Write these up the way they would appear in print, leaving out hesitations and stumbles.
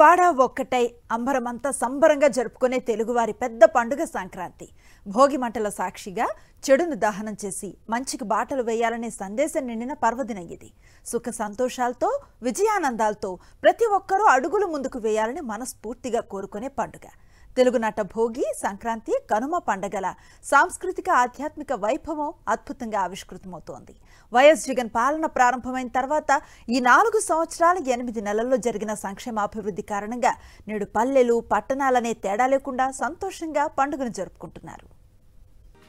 వాడ ఒక్కటై అంబరమంతా సంబరంగా జరుపుకునే తెలుగువారి పెద్ద పండుగ సంక్రాంతి. భోగి మంటల సాక్షిగా చెడును దహనం చేసి మంచికి బాటలు వేయాలనే సందేశం నిండిన పర్వదినం ఇది. సుఖ సంతోషాలతో విజయానందాలతో ప్రతి ఒక్కరూ అడుగులు ముందుకు వేయాలని మనస్ఫూర్తిగా కోరుకునే పండుగ. తెలుగునాట భోగి, సంక్రాంతి, కనుమ పండగల సాంస్కృతిక ఆధ్యాత్మిక వైభవం అద్భుతంగా ఆవిష్కృతమవుతోంది. వైఎస్ జగన్ పాలన ప్రారంభమైన తర్వాత ఈ 4 సంవత్సరాల 8 నెలల్లో జరిగిన సంక్షేమాభివృద్ధి కారణంగా నేడు పల్లెలు, పట్టణాలనే తేడా లేకుండా సంతోషంగా పండుగను జరుపుకుంటున్నారు.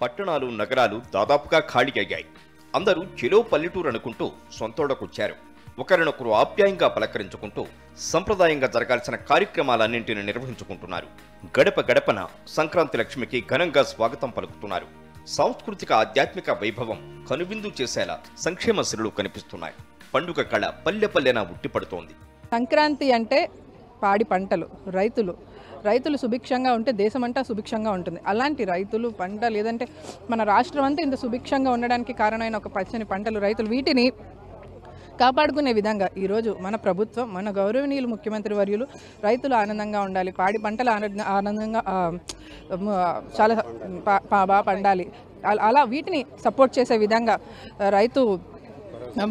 పట్టణాలు, నగరాలు దాదాపుగా ఖాళీ అయ్యాయి. అందరూ చెలో పల్లెటూరు అనుకుంటూ సొంతోడకొచ్చారు. ఒకరినొకరు ఆప్యాయంగా పలకరించుకుంటూ సంప్రదాయంగా జరగాల్సిన కార్యక్రమాలన్నింటిని నిర్వహించుకుంటున్నారు. గడప గడపన సంక్రాంతి లక్ష్మికి ఘనంగా స్వాగతం పలుకుతున్నారు. సాంస్కృతిక ఆధ్యాత్మిక వైభవం కనువిందు చేసేలా సంక్షేమ శ్రీలు కనిపిస్తున్నాయి. పండుగ కళ పల్లె పల్లెన ఉట్టిపడుతోంది. సంక్రాంతి అంటే పాడి పంటలు, రైతులు సుభిక్షంగా ఉంటే దేశమంతా సుభిక్షంగా ఉంటుంది. అలాంటి రైతులు, పంట లేదంటే మన రాష్ట్రం అంతా ఇంత సుభిక్షంగా ఉండడానికి కారణమైన ఒక పచ్చని పంటలు, రైతులు, వీటిని కాపాడుకునే విధంగా ఈరోజు మన ప్రభుత్వం, మన గౌరవనీయులు ముఖ్యమంత్రి వర్యులు రైతులు ఆనందంగా ఉండాలి, పాడి పంటలు ఆనందంగా చాలా బాగా పండాలి, అలా వీటిని సపోర్ట్ చేసే విధంగా రైతు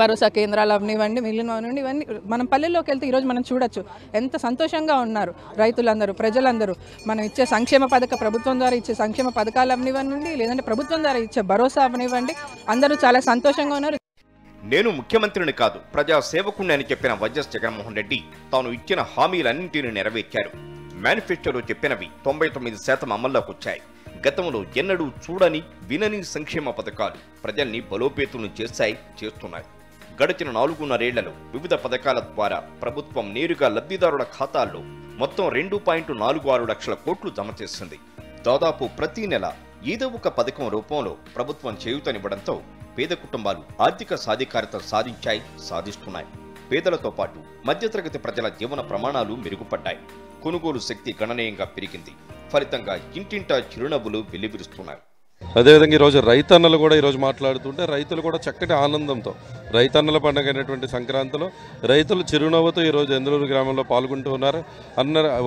భరోసా కేంద్రాలు అవనివ్వండి, మిగిలినవనివ్వండి, ఇవన్నీ మనం పల్లెల్లోకి వెళ్తే ఈరోజు మనం చూడొచ్చు ఎంత సంతోషంగా ఉన్నారు రైతులందరూ, ప్రజలందరూ. మనం ఇచ్చే ప్రభుత్వం ద్వారా ఇచ్చే సంక్షేమ పథకాలు అవనివ్వండి, లేదంటే ప్రభుత్వం ద్వారా ఇచ్చే భరోసా అవనివ్వండి, అందరూ చాలా సంతోషంగా ఉన్నారు. నేను ముఖ్యమంత్రిని కాదు, ప్రజా సేవకుణ్ణి అని చెప్పిన వైఎస్ జగన్మోహన్ రెడ్డి తాను ఇచ్చిన హామీలన్నింటినీ నెరవేర్చారు. మేనిఫెస్టోలో చెప్పినవి 99% అమల్లోకి వచ్చాయి. గతంలో ఎన్నడూ చూడని, వినని సంక్షేమ పథకాలు ప్రజల్ని బలోపేతులను చేస్తున్నాయి. గడిచిన 4.5 ఏళ్లలో వివిధ పథకాల ద్వారా ప్రభుత్వం నేరుగా లబ్ధిదారుల ఖాతాల్లో మొత్తం 2.46 లక్షల కోట్లు జమ చేసింది. దాదాపు ప్రతి నెల ఏదో ఒక పథకం రూపంలో ప్రభుత్వం చేయూతనివ్వడంతో పేద కుటుంబాలు ఆర్థిక సాధికారత సాధిస్తున్నాయి. పేదలతో పాటు మధ్యతరగతి ప్రజల జీవన ప్రమాణాలు మెరుగుపడ్డాయి. కొనుగోలు శక్తి గణనీయంగా పెరిగింది. ఫలితంగా ఇంటింటా చిరునవ్వులు వెల్లివిరుస్తున్నాయి. అదేవిధంగా ఈరోజు రైతన్నలు కూడా ఈరోజు మాట్లాడుతుంటే రైతులు కూడా చక్కటి ఆనందంతో రైతన్నల పండుగ అయినటువంటి సంక్రాంతిలో రైతులు చిరునవ్వుతో ఈరోజు ఎందలూరు గ్రామంలో పాల్గొంటూ ఉన్నారు.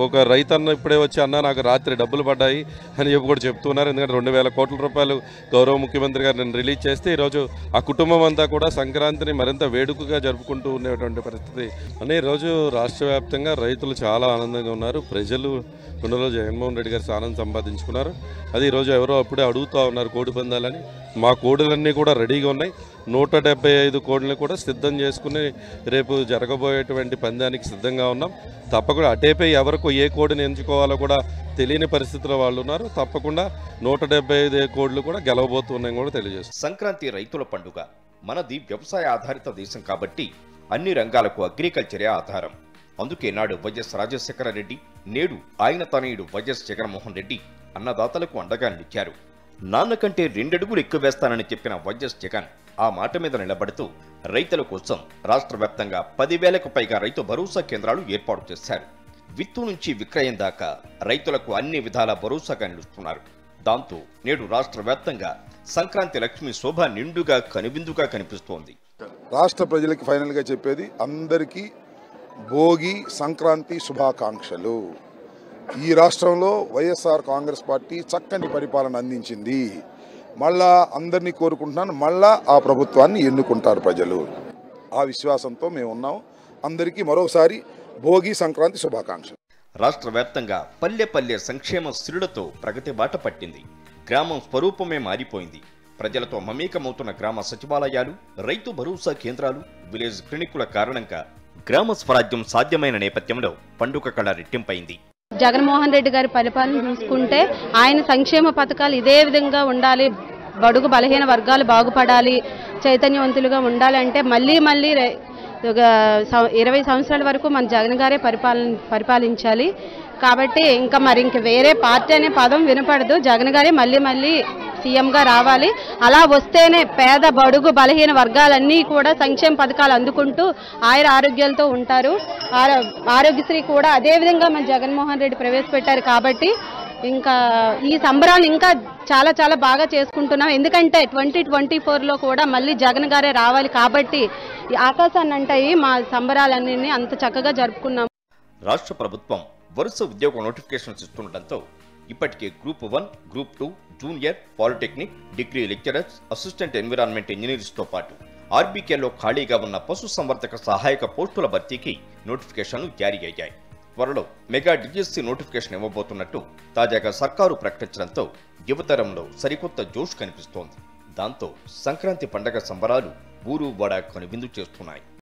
ఒక రైతన్న ఇప్పుడే వచ్చి నాకు రాత్రి డబ్బులు పడ్డాయి అని చెప్పి కూడా చెప్తున్నారు. ఎందుకంటే 2000 కోట్ల రూపాయలు గౌరవ ముఖ్యమంత్రి గారు నేను రిలీజ్ చేస్తే ఈరోజు ఆ కుటుంబం అంతా కూడా సంక్రాంతిని మరింత వేడుకగా జరుపుకుంటూ ఉండేటువంటి పరిస్థితి అని ఈరోజు రాష్ట్ర వ్యాప్తంగా రైతులు చాలా ఆనందంగా ఉన్నారు. ప్రజలు గుండెలో జగన్మోహన్ రెడ్డి గారు ఆనందం సంపాదించుకున్నారు. అది ఈరోజు ఎవరో అప్పుడే అడుగుతూ ఉన్నారు కోడి పందాలని. మా కోడులన్నీ కూడా రెడీగా ఉన్నాయి. 175 కోడిని కూడా సిద్ధం చేసుకుని రేపు జరగబోయేటువంటి పందానికి సిద్ధంగా ఉన్నాం. తప్పకుండా అటేపై ఎవరికి ఏ కోడిని ఎంచుకోవాలో కూడా తెలియని పరిస్థితిలో వాళ్ళు ఉన్నారు. తప్పకుండా 175 కోడ్లు కూడా గెలవబోతున్నాయని కూడా తెలియజేస్తారు. సంక్రాంతి రైతుల పండుగ. మనది వ్యవసాయ ఆధారిత దేశం కాబట్టి అన్ని రంగాలకు అగ్రికల్చరే ఆధారం. అందుకే నాడు వైఎస్ రాజశేఖర రెడ్డి, నేడు ఆయన తనయుడు వైఎస్ జగన్మోహన్ రెడ్డి అన్నదాతలకు అండగా నిలిచారు. నాన్న కంటే 2 అడుగులు ఎక్కువ వేస్తానని చెప్పిన వైఎస్ జగన్ ఆ మాట మీద నిలబడుతూ రైతుల కోసం రాష్ట్ర వ్యాప్తంగా 10,000కు పైగా రైతు భరోసా కేంద్రాలు ఏర్పాటు చేశారు. విత్తు నుంచి విక్రయం దాకా రైతులకు అన్ని విధాల భరోసాగా నిలుస్తున్నారు. దాంతో నేడు రాష్ట్ర వ్యాప్తంగా సంక్రాంతి లక్ష్మి శోభ నిండుగా కనువిందుగా కనిపిస్తోంది. రాష్ట్ర ప్రజలకి ఫైనల్గా చెప్పేది, అందరికీ భోగి సంక్రాంతి శుభాకాంక్షలు. ఈ రాష్ట్రంలో వైఎస్ఆర్ కాంగ్రెస్ పార్టీ చక్కని పరిపాలన అందించింది. మళ్ళా అందరినీ కోరుకుంటున్నాను, మళ్ళా ఆ ప్రభుత్వాన్ని ఎన్నుకుంటారు ప్రజలు. ఆ విశ్వాసంతో మేము ఉన్నాం. అందరికీ మరోసారి భోగి సంక్రాంతి శుభాకాంక్షలు. రాష్ట్ర వ్యాప్తంగా పల్లె పల్లె సంక్షేమ శ్రీలతో ప్రగతి బాట పట్టింది. గ్రామం స్వరూపమే మారిపోయింది. ప్రజలతో మమేకమవుతున్న గ్రామ సచివాలయాలు, రైతు భరోసా కేంద్రాలు, విలేజ్ క్లినికుల కారణంగా గ్రామ స్వరాజ్యం సాధ్యమైన నేపథ్యంలో పండుగ కళ రెట్టింపైంది. జగన్మోహన్ రెడ్డి గారి పరిపాలన చూసుకుంటే ఆయన సంక్షేమ పథకాలు ఇదే విధంగా ఉండాలి, బడుగు బలహీన వర్గాలు బాగుపడాలి, చైతన్యవంతులుగా ఉండాలంటే మళ్ళీ 20 సంవత్సరాల వరకు మన జగన్ గారే పరిపాలించాలి. కాబట్టి ఇంక వేరే పార్టీ అనే పదం వినపడదు. జగన్ గారే మళ్ళీ సీఎంగా రావాలి. అలా వస్తేనే పేద బడుగు బలహీన వర్గాలన్నీ కూడా సంక్షేమ పథకాలు అందుకుంటూ ఆరోగ్యాలతో ఉంటారు. ఆరోగ్యశ్రీ కూడా అదేవిధంగా మన జగన్మోహన్ రెడ్డి ప్రవేశపెట్టారు. కాబట్టి ఇంకా ఈ సంబరాలు ఇంకా చాలా చాలా బాగా చేసుకుంటున్నాం. ఎందుకంటే 2024లో కూడా మళ్ళీ జగన్ గారే రావాలి. కాబట్టి ఆకాశాన్ని అంటాయి మా సంబరాలన్నీ అంత చక్కగా జరుపుకున్నాం. రాష్ట్ర ప్రభుత్వం వరుస ఉద్యోగ నోటిఫికేషన్స్ ఇస్తుండటంతో ఇప్పటికే group 1, group 2, junior, polytechnic, degree lecturers, assistant environment ఇంజనీర్స్తో పాటు ఆర్బీకేలో ఖాళీగా ఉన్న పశుసంవర్ధక సహాయక పోస్టుల భర్తీకి నోటిఫికేషన్లు జారీ అయ్యాయి. త్వరలో మెగా డిఎస్సి నోటిఫికేషన్ ఇవ్వబోతున్నట్టు తాజాగా సర్కారు ప్రకటించడంతో యువతరంలో సరికొత్త జోష్ కనిపిస్తోంది. దాంతో సంక్రాంతి పండగ సంబరాలు ఊరు వాడ కనువిందు చేస్తున్నాయి.